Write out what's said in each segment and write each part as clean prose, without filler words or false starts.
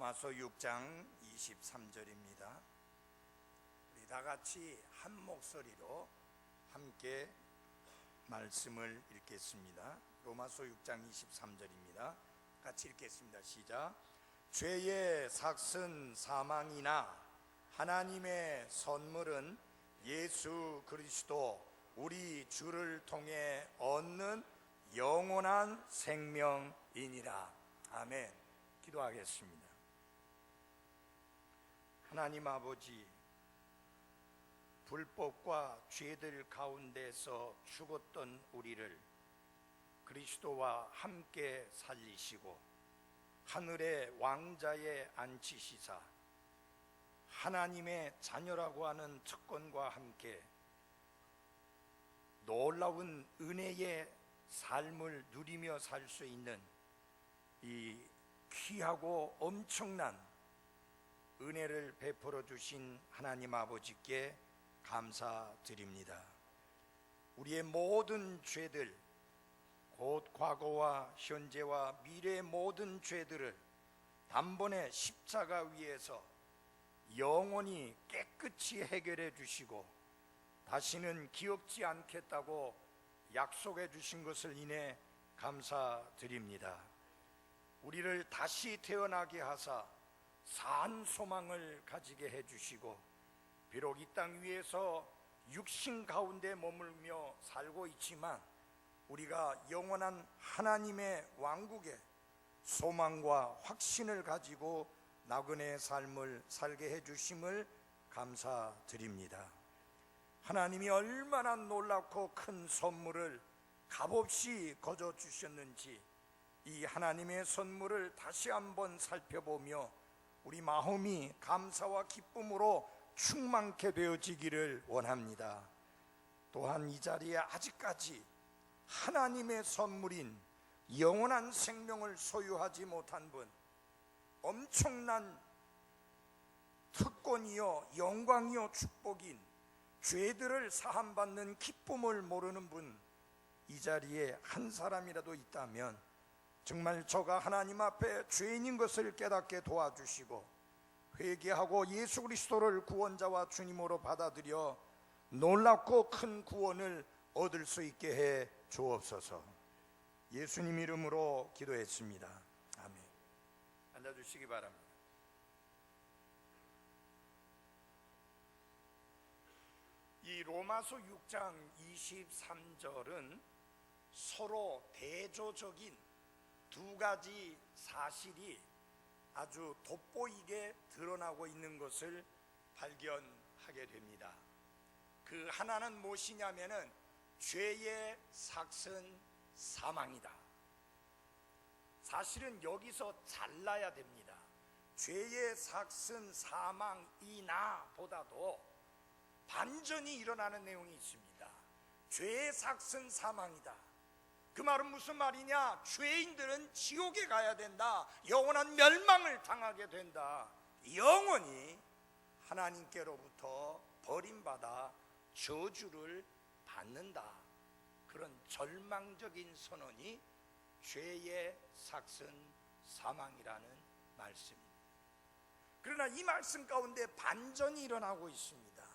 로마서 6장 23절입니다. 우리 다 같이 한 목소리로 함께 말씀을 읽겠습니다. 로마서 6장 23절입니다. 같이 읽겠습니다. 시작. 죄의 삭은 사망이나 하나님의 선물은 예수 그리스도 우리 주를 통해 얻는 영원한 생명이니라. 아멘. 기도하겠습니다. 하나님 아버지, 불법과 죄들 가운데서 죽었던 우리를 그리스도와 함께 살리시고 하늘의 왕자에 앉히시사 하나님의 자녀라고 하는 특권과 함께 놀라운 은혜의 삶을 누리며 살 수 있는 이 귀하고 엄청난 은혜를 베풀어 주신 하나님 아버지께 감사드립니다. 우리의 모든 죄들, 곧 과거와 현재와 미래의 모든 죄들을 단번에 십자가 위에서 영원히 깨끗이 해결해 주시고 다시는 기억지 않겠다고 약속해 주신 것을 인해 감사드립니다. 우리를 다시 태어나게 하사 산 소망을 가지게 해주시고 비록 이 땅 위에서 육신 가운데 머물며 살고 있지만 우리가 영원한 하나님의 왕국에 소망과 확신을 가지고 나그네의 삶을 살게 해주심을 감사드립니다. 하나님이 얼마나 놀랍고 큰 선물을 값없이 거저 주셨는지 이 하나님의 선물을 다시 한번 살펴보며 우리 마음이 감사와 기쁨으로 충만케 되어지기를 원합니다. 또한 이 자리에 아직까지 하나님의 선물인 영원한 생명을 소유하지 못한 분, 엄청난 특권이요 영광이요 축복인 죄들을 사함받는 기쁨을 모르는 분, 이 자리에 한 사람이라도 있다면 정말 저가 하나님 앞에 죄인인 것을 깨닫게 도와주시고 회개하고 예수 그리스도를 구원자와 주님으로 받아들여 놀랍고 큰 구원을 얻을 수 있게 해 주옵소서. 예수님 이름으로 기도했습니다. 아멘. 앉아주시기 바랍니다. 이 로마서 6장 23절은 서로 대조적인 두 가지 사실이 아주 돋보이게 드러나고 있는 것을 발견하게 됩니다. 그 하나는 무엇이냐면은 죄의 삭은 사망이다. 사실은 여기서 잘라야 됩니다. 죄의 삭은 사망이나 보다도 반전이 일어나는 내용이 있습니다. 죄의 삭은 사망이다. 그 말은 무슨 말이냐? 죄인들은 지옥에 가야 된다. 영원한 멸망을 당하게 된다. 영원히 하나님께로부터 버림받아 저주를 받는다. 그런 절망적인 선언이 죄의 삭은 사망이라는 말씀입니다. 그러나 이 말씀 가운데 반전이 일어나고 있습니다.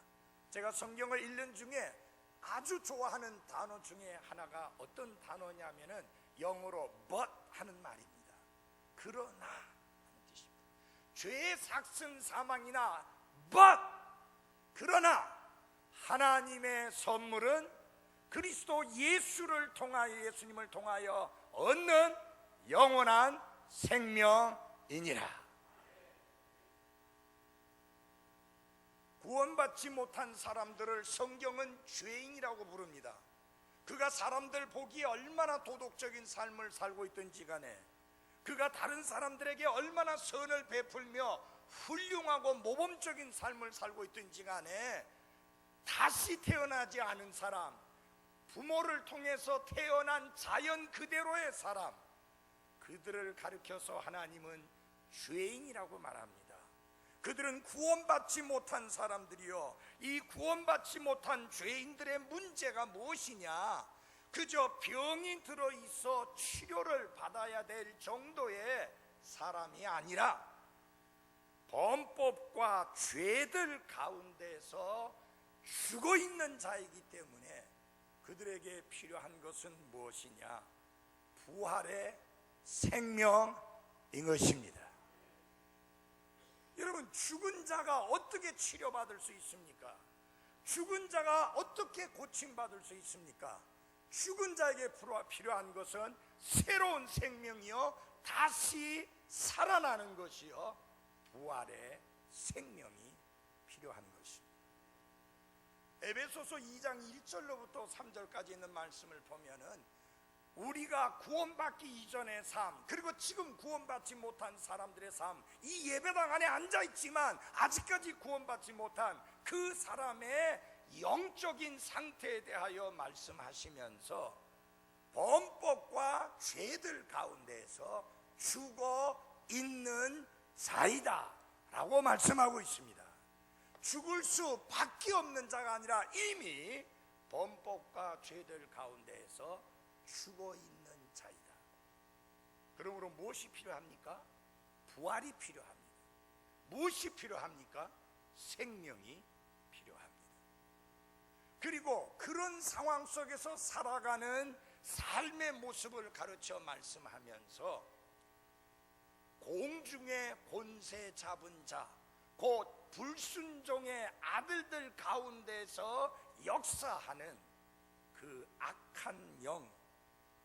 제가 성경을 읽는 중에 아주 좋아하는 단어 중에 하나가 어떤 단어냐면은 영어로 but 하는 말입니다. 그러나 하는 뜻입니다. 죄의 삭은 사망이나 but 그러나 하나님의 선물은 그리스도 예수를 통하여 예수님을 통하여 얻는 영원한 생명이니라. 구원받지 못한 사람들을 성경은 죄인이라고 부릅니다. 그가 사람들 보기에 얼마나 도덕적인 삶을 살고 있든지 간에 그가 다른 사람들에게 얼마나 선을 베풀며 훌륭하고 모범적인 삶을 살고 있든지 간에 다시 태어나지 않은 사람, 부모를 통해서 태어난 자연 그대로의 사람, 그들을 가리켜서 하나님은 죄인이라고 말합니다. 그들은 구원받지 못한 사람들이요, 이 구원받지 못한 죄인들의 문제가 무엇이냐? 그저 병이 들어있어 치료를 받아야 될 정도의 사람이 아니라 범법과 죄들 가운데서 죽어 있는 자이기 때문에 그들에게 필요한 것은 무엇이냐? 부활의 생명인 것입니다. 여러분, 죽은 자가 어떻게 치료받을 수 있습니까? 죽은 자가 어떻게 고침받을 수 있습니까? 죽은 자에게 필요한 것은 새로운 생명이요, 다시 살아나는 것이요, 부활의 생명이 필요한 것입니다. 에베소서 2장 1절로부터 3절까지 있는 말씀을 보면은 우리가 구원받기 이전의 삶, 그리고 지금 구원받지 못한 사람들의 삶, 이 예배당 안에 앉아있지만 아직까지 구원받지 못한 그 사람의 영적인 상태에 대하여 말씀하시면서 범법과 죄들 가운데에서 죽어 있는 자이다 라고 말씀하고 있습니다. 죽을 수밖에 없는 자가 아니라 이미 범법과 죄들 가운데에서 죽어 있는 자이다. 그러므로 무엇이 필요합니까? 부활이 필요합니다. 무엇이 필요합니까? 생명이 필요합니다. 그리고 그런 상황 속에서 살아가는 삶의 모습을 가르쳐 말씀하면서 공중의 권세 잡은 자, 곧 불순종의 아들들 가운데서 역사하는 그 악한 영,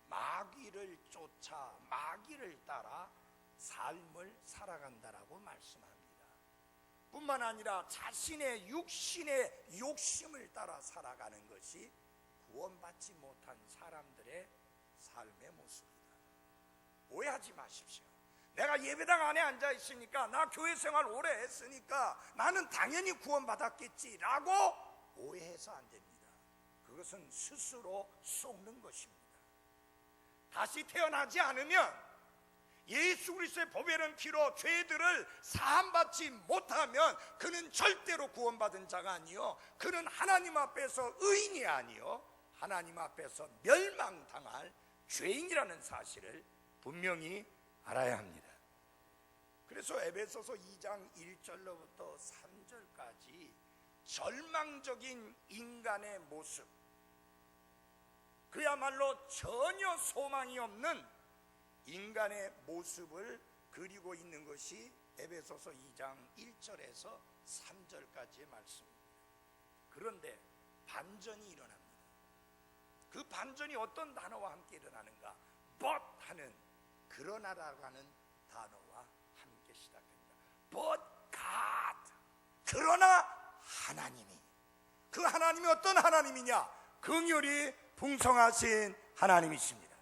마귀를 쫓아 마귀를 따라 삶을 살아간다라고 말씀합니다. 뿐만 아니라 자신의 육신의 욕심을 따라 살아가는 것이 구원받지 못한 사람들의 삶의 모습이다. 오해하지 마십시오. 내가 예배당 안에 앉아 있으니까, 나 교회 생활 오래 했으니까 나는 당연히 구원받았겠지라고 오해해서 안 됩니다. 그것은 스스로 속는 것입니다. 다시 태어나지 않으면 예수 그리스도의 보배는 피로 죄들을 사함받지 못하면 그는 절대로 구원받은 자가 아니요, 그는 하나님 앞에서 의인이 아니요 하나님 앞에서 멸망당할 죄인이라는 사실을 분명히 알아야 합니다. 그래서 에베소서 2장 1절로부터 3절까지 절망적인 인간의 모습, 그야말로 전혀 소망이 없는 인간의 모습을 그리고 있는 것이 에베소서 2장 1절에서 3절까지의 말씀입니다. 그런데 반전이 일어납니다. 그 반전이 어떤 단어와 함께 일어나는가? but 하는, 그러나라고 하는 단어와 함께 시작됩니다. but God, 그러나 하나님이, 그 하나님이 어떤 하나님이냐? 긍휼이 풍성하신 하나님이십니다.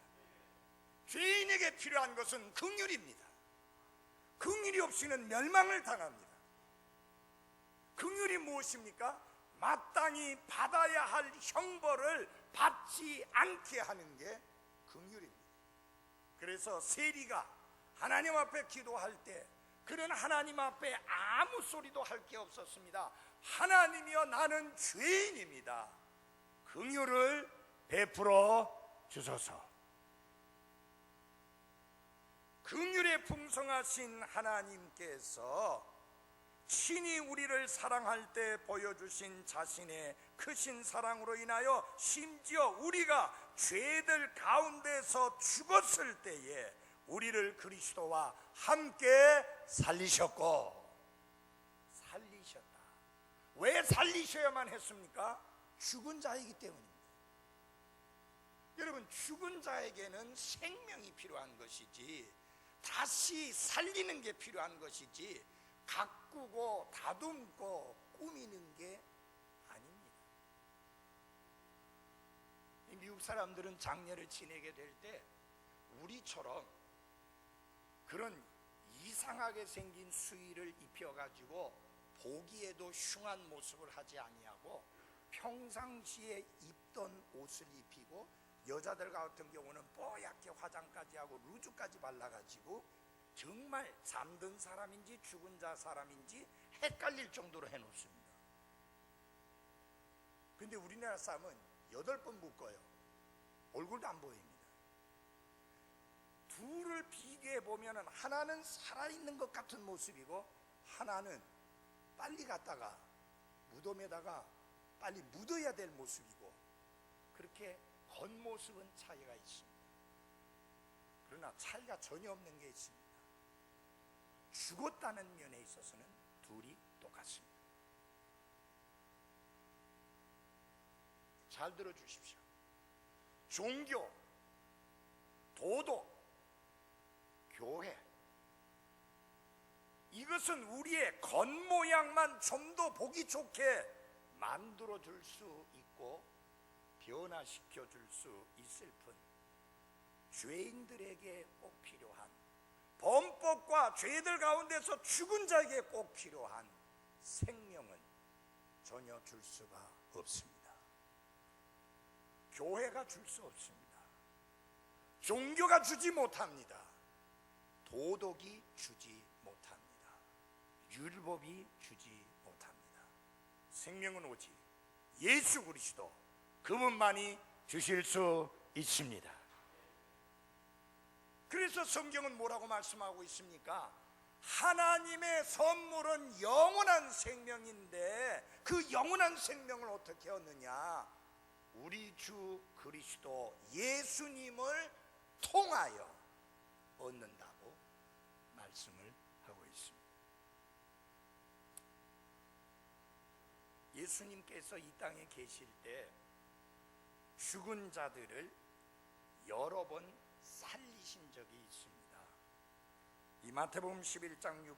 죄인에게 필요한 것은 긍휼입니다. 긍휼이 없이는 멸망을 당합니다. 긍휼이 무엇입니까? 마땅히 받아야 할 형벌을 받지 않게 하는 게 긍휼입니다. 그래서 세리가 하나님 앞에 기도할 때 그는 하나님 앞에 아무 소리도 할 게 없었습니다. 하나님이여, 나는 죄인입니다. 긍휼을 베풀어 주소서. 긍휼에 풍성하신 하나님께서 친히 우리를 사랑할 때 보여주신 자신의 크신 사랑으로 인하여 심지어 우리가 죄들 가운데서 죽었을 때에 우리를 그리스도와 함께 살리셨고, 살리셨다. 왜 살리셔야만 했습니까? 죽은 자이기 때문입니다. 여러분, 죽은 자에게는 생명이 필요한 것이지, 다시 살리는 게 필요한 것이지, 가꾸고 다듬고 꾸미는 게 아닙니다. 미국 사람들은 장례를 지내게 될 때 우리처럼 그런 이상하게 생긴 수의를 입혀가지고 보기에도 흉한 모습을 하지 아니하고 평상시에 입던 옷을 입히고, 여자들 같은 경우는 뽀얗게 화장까지 하고 루즈까지 발라가지고 정말 잠든 사람인지 죽은 자 사람인지 헷갈릴 정도로 해놓습니다. 근데 우리나라 사람은 8번 묶어요. 얼굴도 안 보입니다. 둘을 비교해 보면 하나는 살아있는 것 같은 모습이고 하나는 빨리 갔다가 무덤에다가 빨리 묻어야 될 모습이고, 그렇게 겉모습은 차이가 있습니다. 그러나 차이가 전혀 없는 게 있습니다. 죽었다는 면에 있어서는 둘이 똑같습니다. 잘 들어주십시오. 종교, 도덕, 교회, 이것은 우리의 겉모양만 좀 더 보기 좋게 만들어 줄 수 있고 변화시켜 줄 수 있을 뿐, 죄인들에게 꼭 필요한, 범법과 죄들 가운데서 죽은 자에게 꼭 필요한 생명은 전혀 줄 수가 없습니다. 교회가 줄 수 없습니다. 종교가 주지 못합니다. 도덕이 주지 못합니다. 율법이 주지 못합니다. 생명은 오직 예수 그리스도, 그분만이 주실 수 있습니다. 그래서 성경은 뭐라고 말씀하고 있습니까? 하나님의 선물은 영원한 생명인데, 그 영원한 생명을 어떻게 얻느냐? 우리 주 그리스도 예수님을 통하여 얻는다고 말씀을 하고 있습니다. 예수님께서 이 땅에 계실 때 죽은 자들을 여러 번 살리신 적이 있습니다. 이 마태복음 11장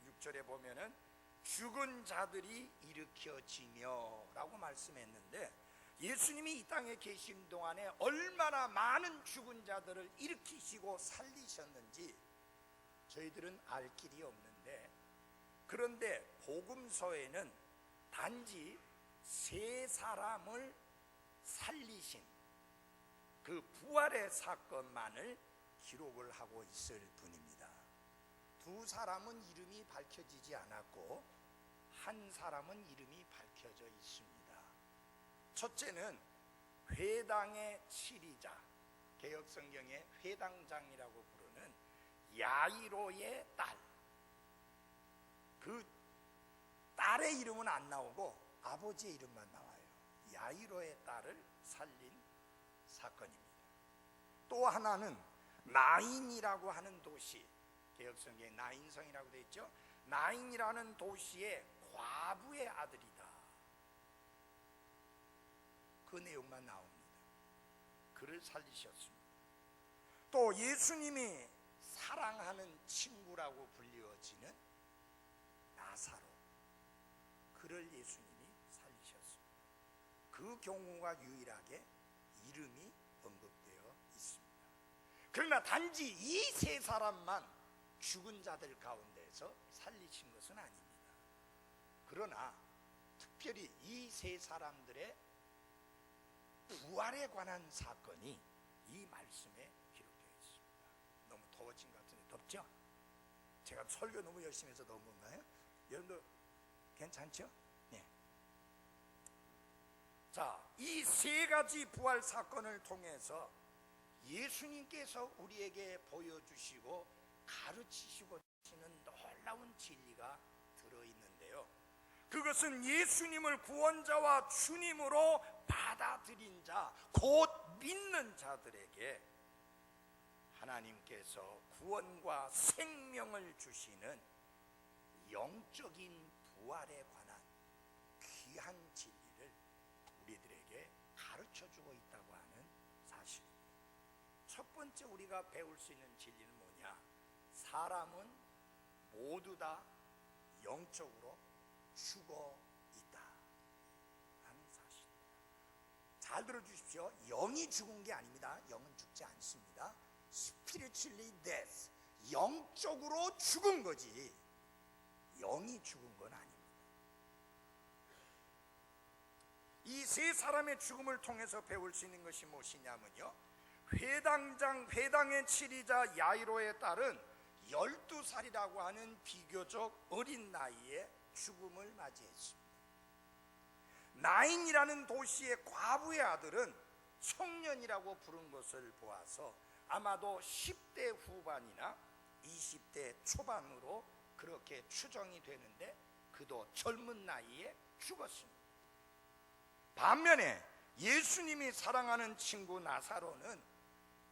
6절에 보면은 죽은 자들이 일으켜지며 라고 말씀했는데, 예수님이 이 땅에 계신 동안에 얼마나 많은 죽은 자들을 일으키시고 살리셨는지 저희들은 알 길이 없는데, 그런데 복음서에는 단지 3사람을 살리신 그 부활의 사건만을 기록을 하고 있을 뿐입니다. 2사람은 이름이 밝혀지지 않았고 1사람은 이름이 밝혀져 있습니다. 첫째는 회당의 치리자, 개역성경에 회당장이라고 부르는 야이로의 딸. 그 딸의 이름은 안 나오고 아버지의 이름만 나와요. 야이로의 딸을 살린 사건입니다. 또 하나는 나인이라고 하는 도시, 개역성경에 나인성이라고 되어 있죠. 나인이라는 도시의 과부의 아들이다. 그 내용만 나옵니다. 그를 살리셨습니다. 또 예수님이 사랑하는 친구라고 불리워지는 나사로, 그를 예수님이 살리셨습니다. 그 경우가 유일하게 이름이 언급되어 있습니다. 그러나 단지 이 3사람만 죽은 자들 가운데서 살리신 것은 아닙니다. 그러나 특별히 이 3사람들의 부활에 관한 사건이 이 말씀에 기록되어 있습니다. 너무 더워진 것 같은데 덥죠? 제가 설교 너무 열심히 해서 더운 건가요? 여러분들 괜찮죠? 네. 자, 이 3가지 부활 사건을 통해서 예수님께서 우리에게 보여주시고 가르치시고 하시는 놀라운 진리가 들어있는데요, 그것은 예수님을 구원자와 주님으로 받아들인 자, 곧 믿는 자들에게 하나님께서 구원과 생명을 주시는 영적인 부활에 관한 귀한 진리를 우리들에게 가르쳐주고 있다고 하는 사실입니다. 첫 번째 우리가 배울 수 있는 진리는 뭐냐? 사람은 모두 다 영적으로 죽어 있다 하는 사실입니다. 잘 들어주십시오. 영이 죽은 게 아닙니다. 영은 죽지 않습니다. Spiritually death, 영적으로 죽은 거지 영이 죽은 건 아닙니다. 이 3사람의 죽음을 통해서 배울 수 있는 것이 무엇이냐면요, 회당의 치리자 야이로의 딸은 12살이라고 하는 비교적 어린 나이에 죽음을 맞이했습니다. 나인이라는 도시의 과부의 아들은 청년이라고 부른 것을 보아서 아마도 10대 후반이나 20대 초반으로 그렇게 추정이 되는데 그도 젊은 나이에 죽었습니다. 반면에 예수님이 사랑하는 친구 나사로는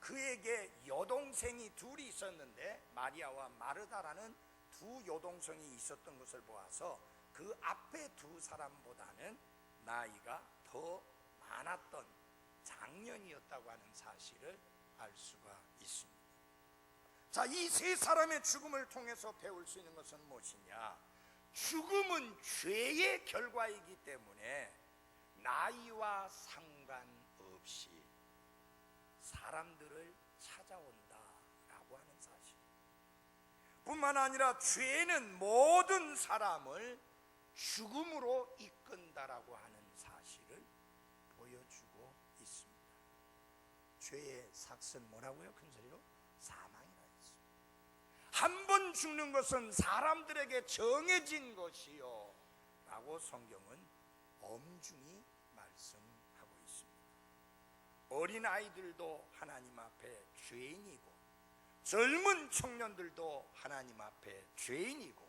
그에게 여동생이 둘이 있었는데 마리아와 마르다라는 두 여동생이 있었던 것을 보아서 그 앞에 두 사람보다는 나이가 더 많았던 장년이었다고 하는 사실을 알 수가 있습니다. 자, 이 세 사람의 죽음을 통해서 배울 수 있는 것은 무엇이냐? 죽음은 죄의 결과이기 때문에 나이와 상관없이 사람들을 찾아온다라고 하는 사실. 뿐만 아니라 죄는 모든 사람을 죽음으로 이끈다라고 하는 사실을 보여주고 있습니다. 죄의 삭은 뭐라고요? 큰 소리로 사망이라 했습니다. 한 번 죽는 것은 사람들에게 정해진 것이요 라고 성경은 엄중히 말씀하고 있습니다. 어린아이들도 하나님 앞에 죄인이고 젊은 청년들도 하나님 앞에 죄인이고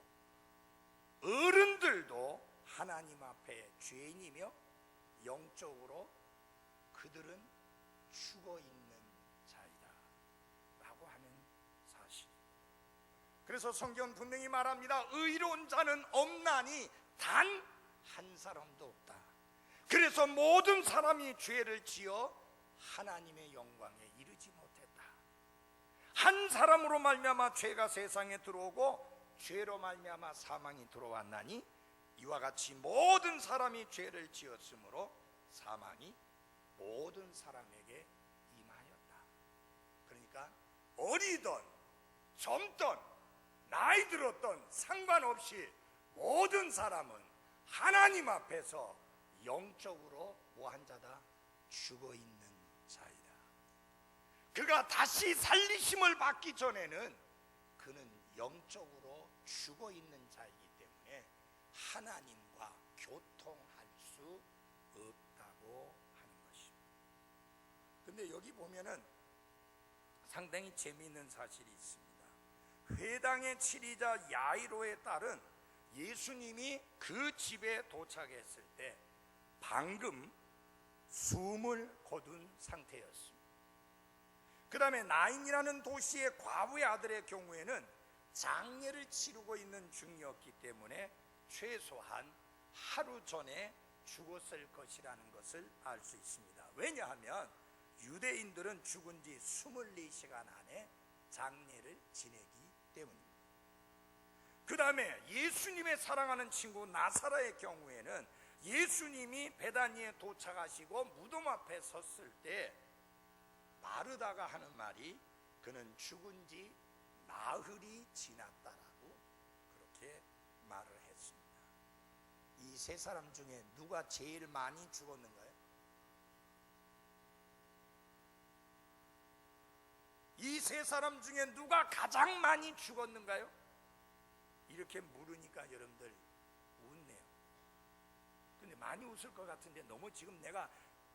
어른들도 하나님 앞에 죄인이며 영적으로 그들은 죽어있는 자이다 라고 하는 사실. 그래서 성경 분명히 말합니다. 의로운 자는 없나니 단 한 사람도 없다. 그래서 모든 사람이 죄를 지어 하나님의 영광에 이르지 못했다. 한 사람으로 말미암아 죄가 세상에 들어오고 죄로 말미암아 사망이 들어왔나니 이와 같이 모든 사람이 죄를 지었으므로 사망이 모든 사람에게 임하였다. 그러니까 어리든 젊든 나이 들었든 상관없이 모든 사람은 하나님 앞에서 영적으로 뭐한 자다? 죽어있는 자이다. 그가 다시 살리심을 받기 전에는 그는 영적으로 죽어있는 자이기 때문에 하나님과 교통할 수 없다고 하는 것입니다. 근데 여기 보면은 상당히 재미있는 사실이 있습니다. 회당의 치리자 야이로의 딸은 예수님이 그 집에 도착했을 때 방금 숨을 거둔 상태였습니다. 그 다음에 나인이라는 도시의 과부의 아들의 경우에는 장례를 치르고 있는 중이었기 때문에 최소한 하루 전에 죽었을 것이라는 것을 알 수 있습니다. 왜냐하면 유대인들은 죽은 지 24시간 안에 장례를 지내기 때문입니다. 그 다음에 예수님의 사랑하는 친구 나사로의 경우에는 예수님이 베다니에 도착하시고 무덤 앞에 섰을 때 마르다가 하는 말이 그는 죽은 지 나흘이 지났다라고 그렇게 말을 했습니다. 이 세 사람 중에 누가 제일 많이 죽었는가요? 이 세 사람 중에 누가 가장 많이 죽었는가요? 이렇게 물으니까 여러분들 웃네요. 근데 많이 웃을 것 같은데 너무 지금 내가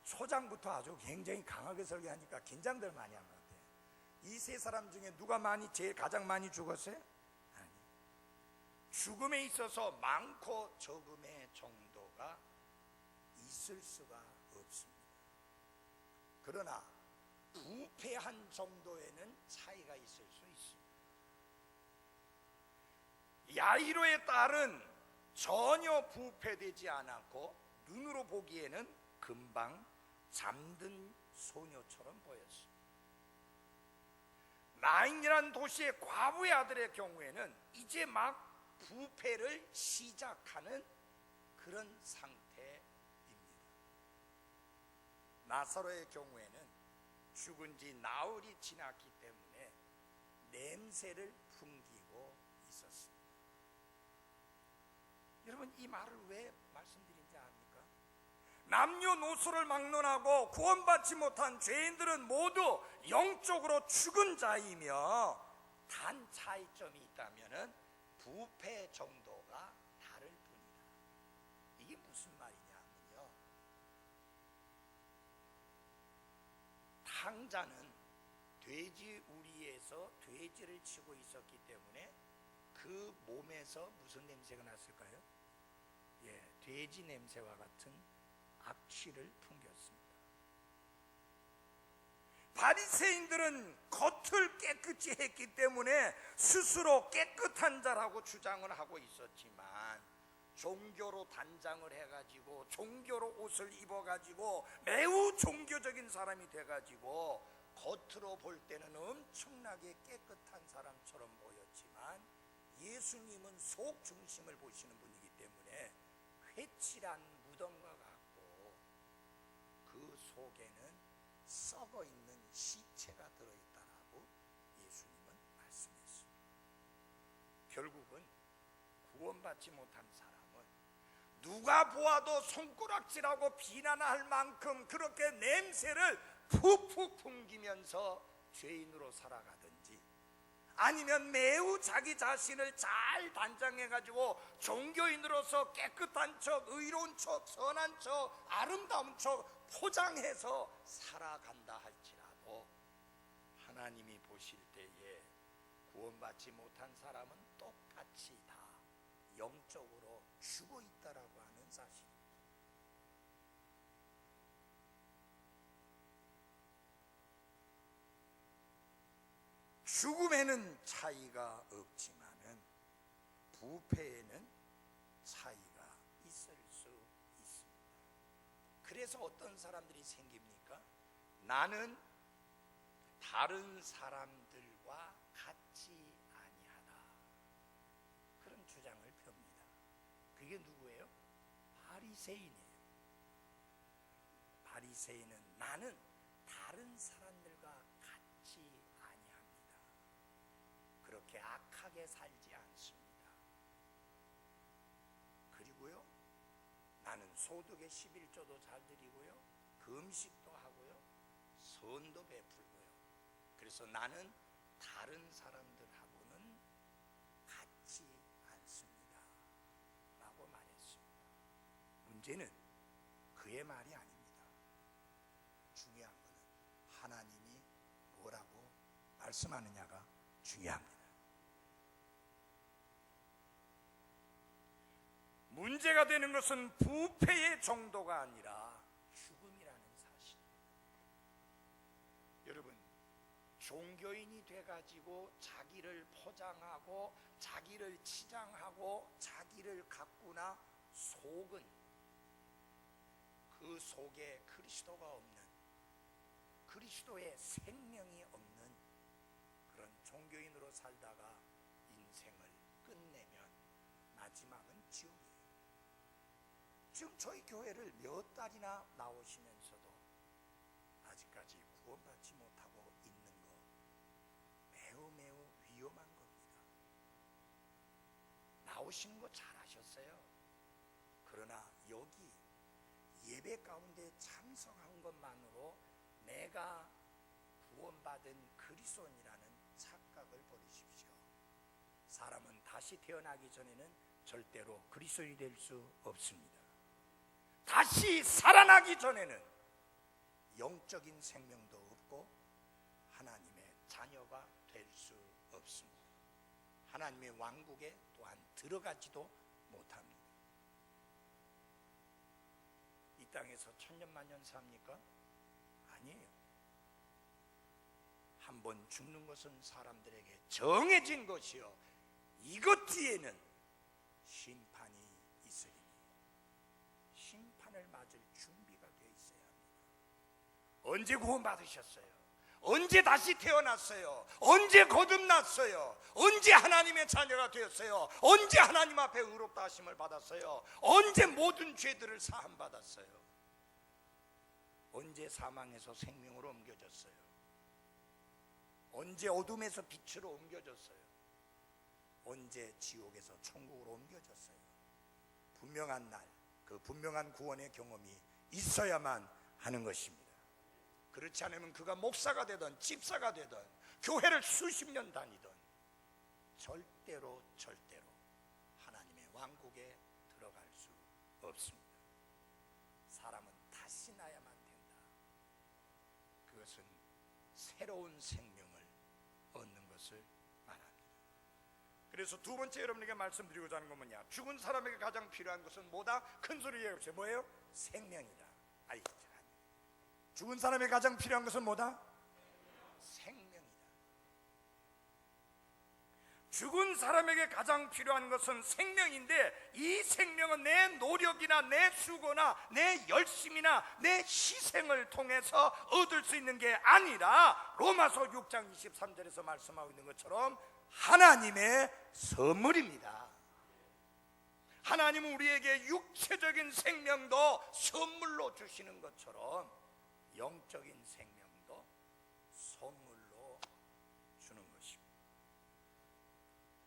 초장부터 아주 굉장히 강하게 설교하니까 긴장들 많이 한 것 같아요. 이 세 사람 중에 누가 제일 가장 많이 죽었어요? 아니. 죽음에 있어서 많고 적음의 정도가 있을 수가 없습니다. 그러나 부패한 정도에는 차이가 있을 수 있습니다. 야이로의 딸은 전혀 부패되지 않았고 눈으로 보기에는 금방 잠든 소녀처럼 보였습니다. 나인이라는 도시의 과부의 아들의 경우에는 이제 막 부패를 시작하는 그런 상태입니다. 나사로의 경우에는 죽은 지 나흘이 지났기 때문에 냄새를 풍기고 있었습니다. 여러분, 이 말을 왜 말씀드린지 압니까? 남녀노소를 막론하고 구원받지 못한 죄인들은 모두 영적으로 죽은 자이며 단 차이점이 있다면 부패 정도가 다를 뿐이다. 이게 무슨 말이냐면요, 탕자는 돼지 우리에서 돼지를 치고 있었기 때문에 그 몸에서 무슨 냄새가 났을까요? 돼지 냄새와 같은 악취를 풍겼습니다. 바리새인들은 겉을 깨끗이 했기 때문에 스스로 깨끗한 자라고 주장을 하고 있었지만, 종교로 단장을 해가지고 종교로 옷을 입어가지고 매우 종교적인 사람이 돼가지고 겉으로 볼 때는 엄청나게 깨끗한 사람처럼 보였지만, 예수님은 속 중심을 보시는 분이기 때문에 회칠한 무덤과 같고 그 속에는 썩어 있는 시체가 들어있다라고 예수님은 말씀했습니다. 결국은 구원받지 못한 사람은 누가 보아도 손가락질하고 비난할 만큼 그렇게 냄새를 푹푹 풍기면서 죄인으로 살아가든지, 아니면 매우 자기 자신을 잘 단장해가지고 종교인으로서 깨끗한 척, 의로운 척, 선한 척, 아름다운 척 포장해서 살아간다 할지라도 하나님이 보실 때에 구원받지 못한 사람은 똑같이 다 영적으로 죽어 있다라고 하는 사실입니다. 죽음에는 차이가 없지만은 부패에는 차이가 있을 수 있습니다. 그래서 어떤 사람들이 생깁니까? 나는 다른 사람들과 같이 아니하다, 그런 주장을 펴니다. 그게 누구예요? 바리새인이에요. 바리새인은 나는 다른 사람들과 같이 아니합니다, 그렇게 악하게 살지 않습니다. 그리고요, 나는 소득의 11조도 잘 드리고요, 금식도 하고요, 선도 베풀고요. 그래서 나는 다른 사람들하고는 같지 않습니다 라고 말했습니다. 문제는 그의 말이 아닙니다. 중요한 것은 하나님이 뭐라고 말씀하느냐가 중요합니다. 문제가 되는 것은 부패의 정도가 아니라 죽음이라는 사실입니다. 여러분, 종교인이 돼가지고 자기를 포장하고 자기를 치장하고 자기를 가꾸나 속은, 그 속에 그리스도가 없는, 그리스도의 생명이 없는 그런 종교인으로 살다가 인생을 끝내면 마지막은 지옥이에요. 지금 저희 교회를 몇 달이나 나오시면서도 아직까지 구원받지 못하고 있는 거 매우 위험한 겁니다. 나오시는 거 잘하셨어요. 그러나 여기 예배 가운데 참석한 것만으로 내가 구원받은 그리스도인이라는 착각을 버리십시오. 사람은 다시 태어나기 전에는 절대로 그리스도인이 될 수 없습니다. 다시 살아나기 전에는 영적인 생명도 없고 하나님의 자녀가 될 수 없습니다. 하나님의 왕국에 또한 들어가지도 못합니다. 이 땅에서 천년만년 삽니까? 아니에요. 한번 죽는 것은 사람들에게 정해진 것이요, 이것 뒤에는 심판이 있으리니 심판을 맞을 준비가 되어 있어야 합니다. 언제 구원받으셨어요? 언제 다시 태어났어요? 언제 거듭났어요? 언제 하나님의 자녀가 되었어요? 언제 하나님 앞에 의롭다 하심을 받았어요? 언제 모든 죄들을 사함 받았어요? 언제 사망에서 생명으로 옮겨졌어요? 언제 어둠에서 빛으로 옮겨졌어요? 언제 지옥에서 천국으로 옮겨졌어요? 분명한 날, 그 분명한 구원의 경험이 있어야만 하는 것입니다. 그렇지 않으면 그가 목사가 되든 집사가 되든 교회를 수십 년 다니든 절대로 하나님의 왕국에 들어갈 수 없습니다. 사람은 다시 나야만 된다. 그것은 새로운 생명을 얻는 것을 말합니다. 그래서 두 번째 여러분에게 말씀드리고자 하는 건 뭐냐? 죽은 사람에게 가장 필요한 것은 뭐다? 큰 소리로 얘기해보세요. 뭐예요? 생명이다. 아이, 죽은 사람에게 가장 필요한 것은 뭐다? 생명이다. 죽은 사람에게 가장 필요한 것은 생명인데, 이 생명은 내 노력이나 내 수고나 내 열심이나 내 희생을 통해서 얻을 수 있는 게 아니라 로마서 6장 23절에서 말씀하고 있는 것처럼 하나님의 선물입니다. 하나님은 우리에게 육체적인 생명도 선물로 주시는 것처럼 영적인 생명도 선물로 주는 것입니다.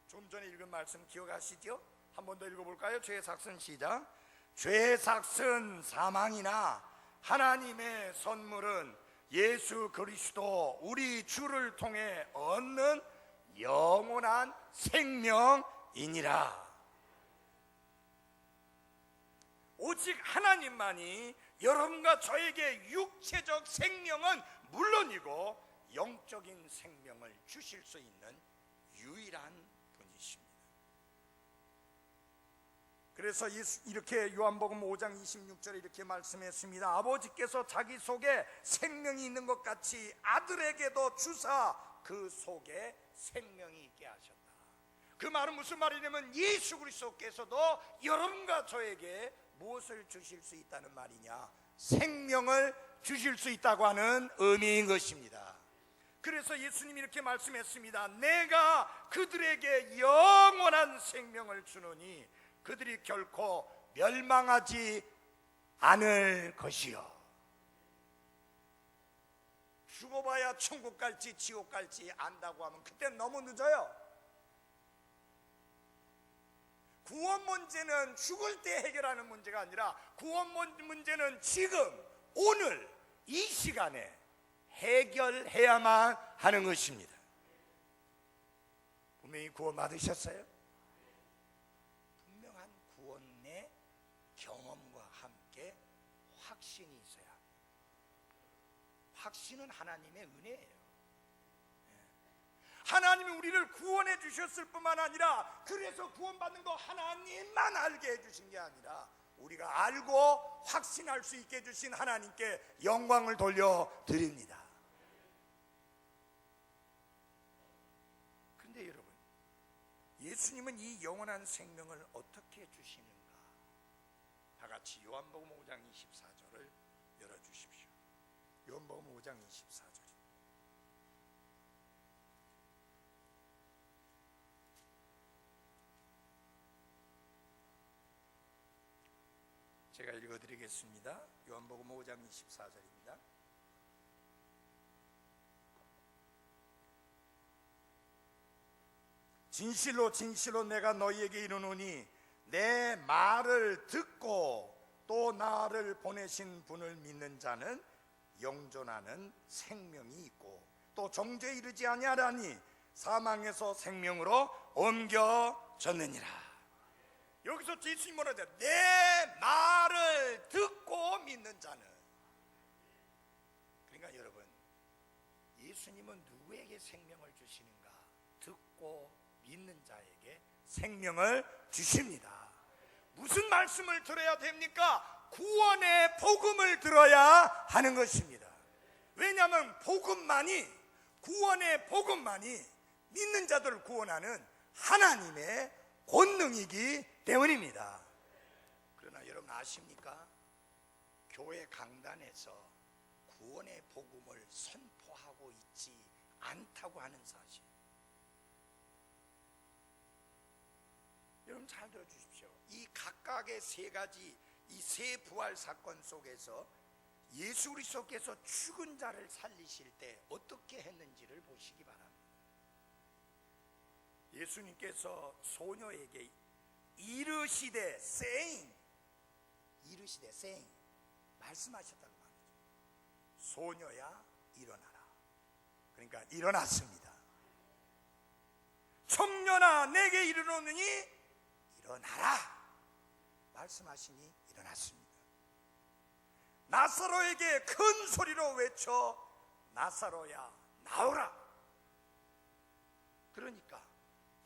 좀 전에 읽은 말씀 기억하시죠? 한 번 더 읽어볼까요? 죄의 삭슨 시작. 죄의 삭슨 사망이나 하나님의 선물은 예수 그리스도 우리 주를 통해 얻는 영원한 생명이니라. 오직 하나님만이 여러분과 저에게 육체적 생명은 물론이고 영적인 생명을 주실 수 있는 유일한 분이십니다. 그래서 이렇게 요한복음 5장 26절에 이렇게 말씀했습니다. 아버지께서 자기 속에 생명이 있는 것 같이 아들에게도 주사 그 속에 생명이 있게 하셨다. 그 말은 무슨 말이냐면 예수 그리스도께서도 여러분과 저에게 무엇을 주실 수 있다는 말이냐? 생명을 주실 수 있다고 하는 의미인 것입니다. 그래서 예수님이 이렇게 말씀했습니다. 내가 그들에게 영원한 생명을 주노니 그들이 결코 멸망하지 않을 것이요. 죽어봐야 천국 갈지 지옥 갈지 안다고 하면 그때는 너무 늦어요. 구원 문제는 죽을 때 해결하는 문제가 아니라 구원 문제는 지금 오늘 이 시간에 해결해야만 하는 것입니다. 분명히 구원 받으셨어요? 분명한 구원의 경험과 함께 확신이 있어야 합니다. 확신은 하나님의 은혜예요. 하나님이 우리를 구원해 주셨을 뿐만 아니라 그래서 구원받는 거 하나님만 알게 해주신 게 아니라 우리가 알고 확신할 수 있게 해주신 하나님께 영광을 돌려드립니다. 그런데 여러분, 예수님은 이 영원한 생명을 어떻게 주시는가? 다 같이 요한복음 5장 24절을 열어주십시오. 요한복음 5장 24절. 제가 읽어드리겠습니다. 요한복음 5장 24절입니다. 진실로 진실로 내가 너희에게 이르노니 내 말을 듣고 또 나를 보내신 분을 믿는 자는 영존하는 생명이 있고 또 정죄에 이르지 아니하라니 사망에서 생명으로 옮겨졌느니라. 여기서 예수님 뭐라 하죠? 내 말을 듣고 믿는 자는. 그러니까 여러분, 예수님은 누구에게 생명을 주시는가? 듣고 믿는 자에게 생명을 주십니다. 무슨 말씀을 들어야 됩니까? 구원의 복음을 들어야 하는 것입니다. 왜냐하면 복음만이, 구원의 복음만이 믿는 자들을 구원하는 하나님의 권능이기 때문입니다. 그러나 여러분 아십니까? 교회 강단에서 구원의 복음을 선포하고 있지 않다고 하는 사실. 여러분 잘 들어주십시오. 이 각각의 세 가지, 이 세 부활 사건 속에서 예수 그리스도께서 죽은 자를 살리실 때 어떻게 했는지를 보시기 바랍니다. 예수님께서 소녀에게 이르시되 saying 말씀하셨다고 말이죠. 소녀야 일어나라. 그러니까 일어났습니다. 청년아 내게 이르노니 일어나라 말씀하시니 일어났습니다. 나사로에게 큰 소리로 외쳐 나사로야 나오라. 그러니까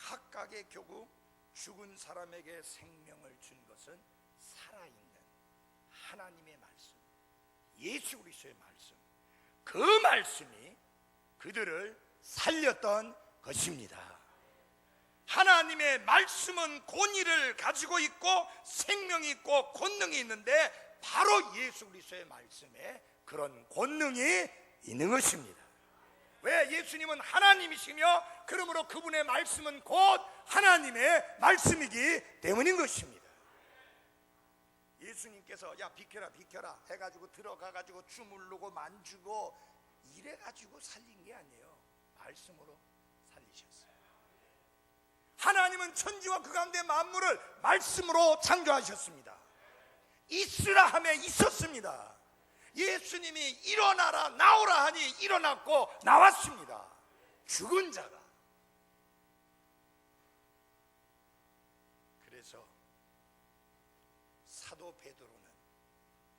각각의 결국 죽은 사람에게 생명을 준 것은 살아있는 하나님의 말씀, 예수 그리스도의 말씀, 그 말씀이 그들을 살렸던 것입니다. 하나님의 말씀은 권위를 가지고 있고 생명이 있고 권능이 있는데 바로 예수 그리스도의 말씀에 그런 권능이 있는 것입니다. 왜? 예수님은 하나님이시며 그러므로 그분의 말씀은 곧 하나님의 말씀이기 때문인 것입니다. 예수님께서 야 비켜라 비켜라 해가지고 들어가가지고 주물르고 만주고 이래가지고 살린 게 아니에요. 말씀으로 살리셨어요. 하나님은 천지와 그 가운데 만물을 말씀으로 창조하셨습니다. 있으라 하며 있었습니다. 예수님이 일어나라 나오라 하니 일어났고 나왔습니다. 죽은 자가. 그래서 사도 베드로는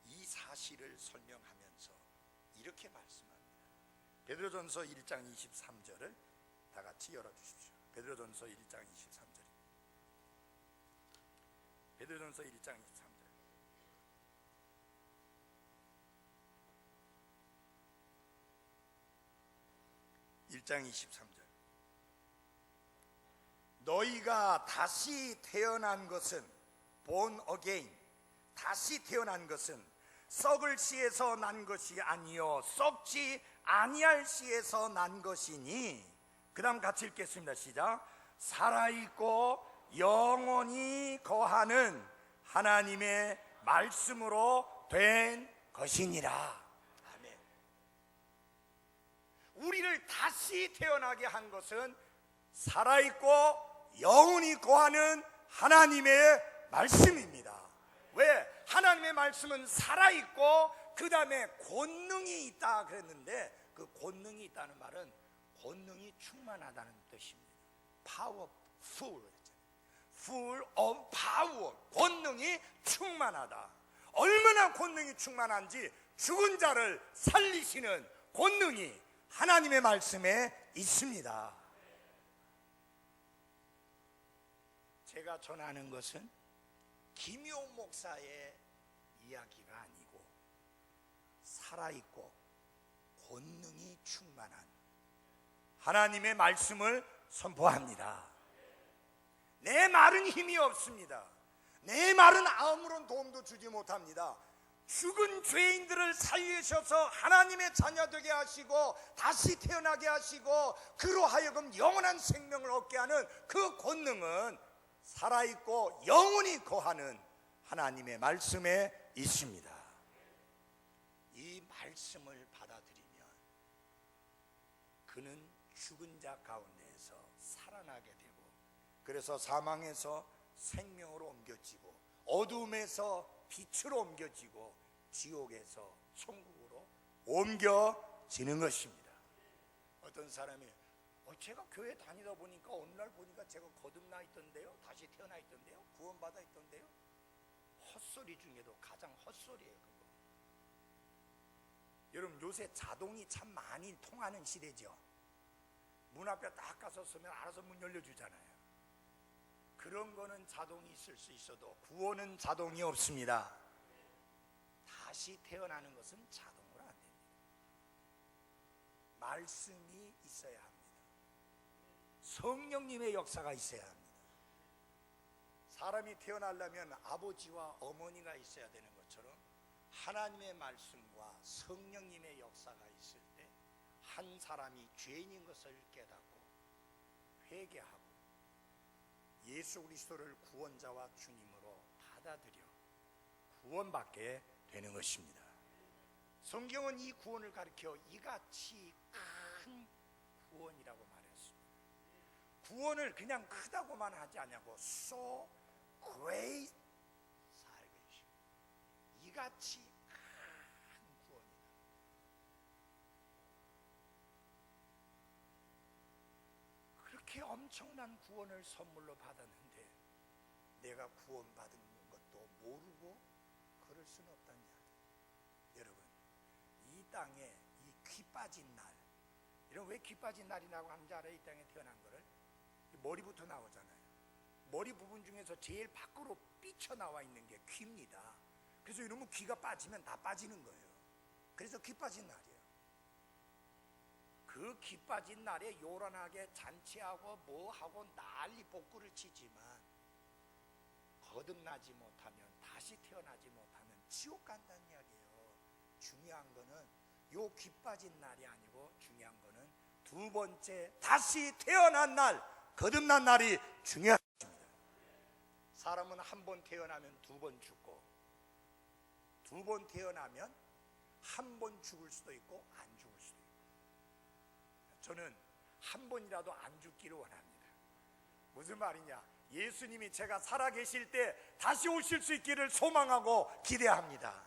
이 사실을 설명하면서 이렇게 말씀합니다. 베드로전서 1장 23절을 다 같이 열어주십시오. 베드로전서 1장 23절. 베드로전서 1장 23절. 1장 23절. 너희가 다시 태어난 것은 born again, 다시 태어난 것은 썩을 씨에서 난 것이 아니요 썩지 아니할 씨에서 난 것이니. 그 다음 같이 읽겠습니다. 시작. 살아있고 영원히 거하는 하나님의 말씀으로 된 것이니라. 우리를 다시 태어나게 한 것은 살아있고 영원히 거하는 하나님의 말씀입니다. 왜? 하나님의 말씀은 살아있고 그 다음에 권능이 있다 그랬는데 그 권능이 있다는 말은 권능이 충만하다는 뜻입니다. powerful, full of power, 권능이 충만하다. 얼마나 권능이 충만한지 죽은 자를 살리시는 권능이 하나님의 말씀에 있습니다. 제가 전하는 것은 김효 목사의 이야기가 아니고 살아있고 권능이 충만한 하나님의 말씀을 선포합니다. 내 말은 힘이 없습니다. 내 말은 아무런 도움도 주지 못합니다. 죽은 죄인들을 살리셔서 하나님의 자녀 되게 하시고 다시 태어나게 하시고 그로 하여금 영원한 생명을 얻게 하는 그 권능은 살아있고 영원히 거하는 하나님의 말씀에 있습니다. 이 말씀을 받아들이면 그는 죽은 자 가운데에서 살아나게 되고 그래서 사망에서 생명으로 옮겨지고 어둠에서 빛으로 옮겨지고 지옥에서 천국으로 옮겨지는 것입니다. 어떤 사람이 제가 교회 다니다 보니까 어느 날 보니까 제가 거듭나 있던데요, 다시 태어나 있던데요, 구원받아 있던데요. 헛소리 중에도 가장 헛소리예요 그거. 여러분 요새 자동이 참 많이 통하는 시대죠. 문 앞에 딱 가서 서면 알아서 문 열려주잖아요. 그런 거는 자동이 있을 수 있어도 구원은 자동이 없습니다. 다시 태어나는 것은 자동으로 안 됩니다. 말씀이 있어야 합니다. 성령님의 역사가 있어야 합니다. 사람이 태어나려면 아버지와 어머니가 있어야 되는 것처럼 하나님의 말씀과 성령님의 역사가 있을 때 한 사람이 죄인인 것을 깨닫고 회개하고 예수 그리스도를 구원자와 주님으로 받아들여 구원받게 되는 것입니다. 성경은 이 구원을 가리켜 이같이 큰 구원이라고 말했습니다. 구원을 그냥 크다고만 하지 않냐고 so great salvation, 이같이 큰 구원이다. 그렇게 엄청난 구원을 선물로 받았는데 내가 구원받은 것도 모르고 그럴 수는 없다는 이야기. 여러분 이 땅에 이 귀 빠진 날, 이런 왜 귀 빠진 날이라고 하는지 알아요? 이 땅에 태어난 거를 머리부터 나오잖아요. 머리 부분 중에서 제일 밖으로 삐쳐나와 있는 게 귀입니다. 그래서 이러면 귀가 빠지면 다 빠지는 거예요. 그래서 귀 빠진 날이에요. 그 귀 빠진 날에 요란하게 잔치하고 뭐하고 난리 복구를 치지만 거듭나지 못하면, 다시 태어나지 못하면 지옥 간다는 이야기예요. 중요한 거는 요 귀 빠진 날이 아니고 중요한 거는 두 번째 다시 태어난 날, 거듭난 날이 중요합니다. 사람은 한 번 태어나면 두 번 죽고, 두 번 태어나면 한 번 죽을 수도 있고 안 죽을 수도 있고, 저는 한 번이라도 안 죽기를 원합니다. 무슨 말이냐? 예수님이 제가 살아계실 때 다시 오실 수 있기를 소망하고 기대합니다.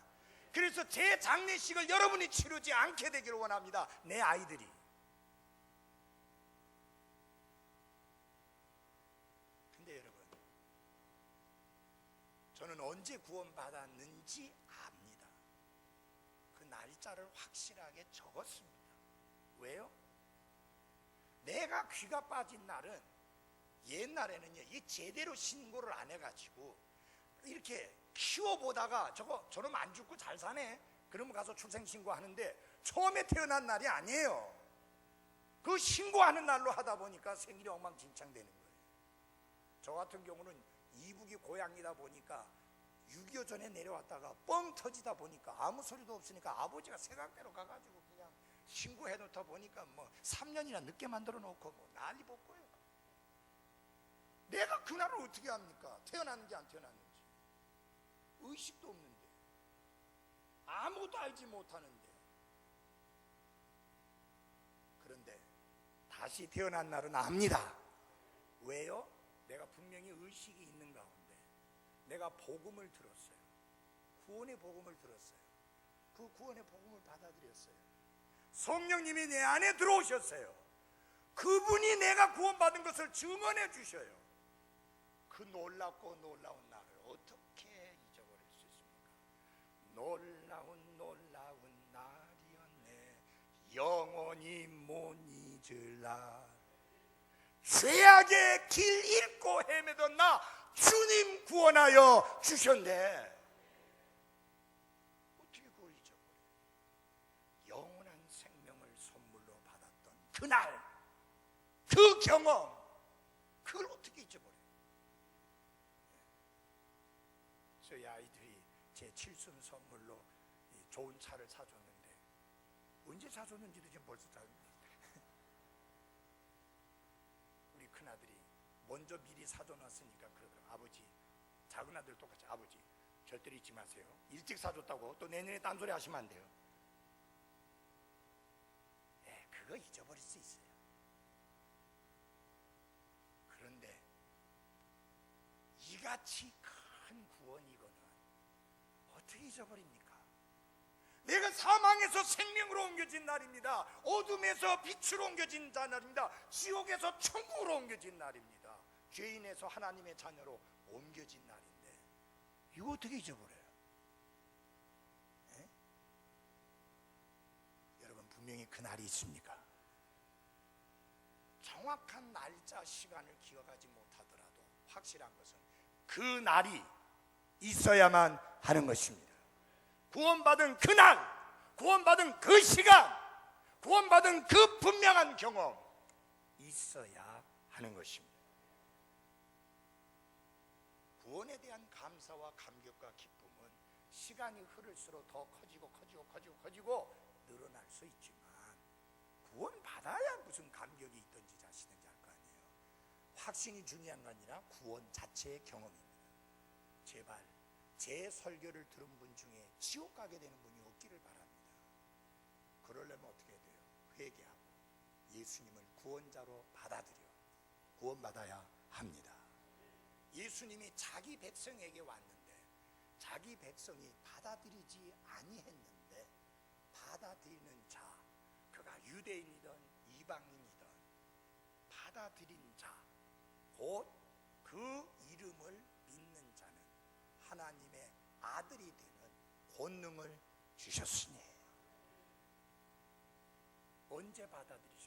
그래서 제 장례식을 여러분이 치르지 않게 되기를 원합니다. 내 아이들이. 근데 여러분, 저는 언제 구원받았는지 압니다. 그 날짜를 확실하게 적었습니다. 왜요? 내가 귀가 빠진 날은, 옛날에는요, 이 제대로 신고를 안 해가지고 이렇게 키워보다가 저놈 안 죽고 잘 사네, 그러면 가서 출생신고 하는데 처음에 태어난 날이 아니에요. 그 신고하는 날로 하다 보니까 생일이 엉망진창 되는 거예요. 저 같은 경우는 이북이 고향이다 보니까 6.25 전에 내려왔다가 뻥 터지다 보니까 아무 소리도 없으니까 아버지가 세각대로 가가지고 그냥 신고해 놓다 보니까 뭐 3년이나 늦게 만들어 놓고 뭐 난리 복고예요. 내가 그날을 어떻게 합니까? 태어났는지 안 태어났는지 의식도 없는데, 아무도 알지 못하는데. 그런데 다시 태어난 날은 압니다. 왜요? 내가 분명히 의식이 있는 가운데 내가 복음을 들었어요. 구원의 복음을 들었어요. 그 구원의 복음을 받아들였어요. 성령님이 내 안에 들어오셨어요. 그분이 내가 구원받은 것을 증언해 주셔요. 그 놀랍고 놀라운 날을 어떻게 잊어버릴 수 있습니까? 놀라운 놀라운 날이었네, 영원히 못 잊을 날. 죄악의 길 잃고 헤매던 나 주님 구원하여 주셨네. 어떻게 그걸 잊어버려? 영원한 생명을 선물로 받았던 그날, 그 경험, 그걸 어떻게 잊어버려? 저희 아이들이 제 칠순 선물로 좋은 차를 사줬는데, 언제 사줬는지도 지금 벌써 잘 우리 큰아들이 먼저 미리 사줘놨으니까 그러더라고. 아버지, 작은 아들 똑같이, 아버지 절대로 잊지 마세요. 일찍 사줬다고 또 내년에 딴소리 하시면 안 돼요. 그거 잊어버릴 수 있어요. 그런데 이같이 큰 구원이거든 어떻게 잊어버립니까? 내가 사망에서 생명으로 옮겨진 날입니다. 어둠에서 빛으로 옮겨진 날입니다. 지옥에서 천국으로 옮겨진 날입니다. 죄인에서 하나님의 자녀로 옮겨진 날인데 이거 어떻게 잊어버려요? 에? 여러분, 분명히 그 날이 있습니까? 정확한 날짜 시간을 기억하지 못하더라도 확실한 것은 그 날이 있어야만 하는 것입니다. 구원받은 그 날, 구원받은 그 시간, 구원받은 그 분명한 경험 있어야 하는 것입니다. 구원에 대한 감사와 감격과 기쁨은 시간이 흐를수록 더 커지고 늘어날 수 있지만, 구원 받아야 무슨 감격이 있든지 자시든지 할 거 아니에요. 확신이 중요한 거 아니라 구원 자체의 경험입니다. 제발 제 설교를 들은 분 중에 지옥 가게 되는 분이 없기를 바랍니다. 그러려면 어떻게 돼요? 회개하고 예수님을 구원자로 받아들여 구원받아야 합니다. 예수님이 자기 백성에게 왔는데 자기 백성이 받아들이지 아니했는데, 받아들이는 자, 그가 유대인이든 이방인이든 받아들인 자, 곧 그 이름을 믿는 자는 하나님의 아들이 되는 권능을 주셨으니. 언제 받아들이셨어요?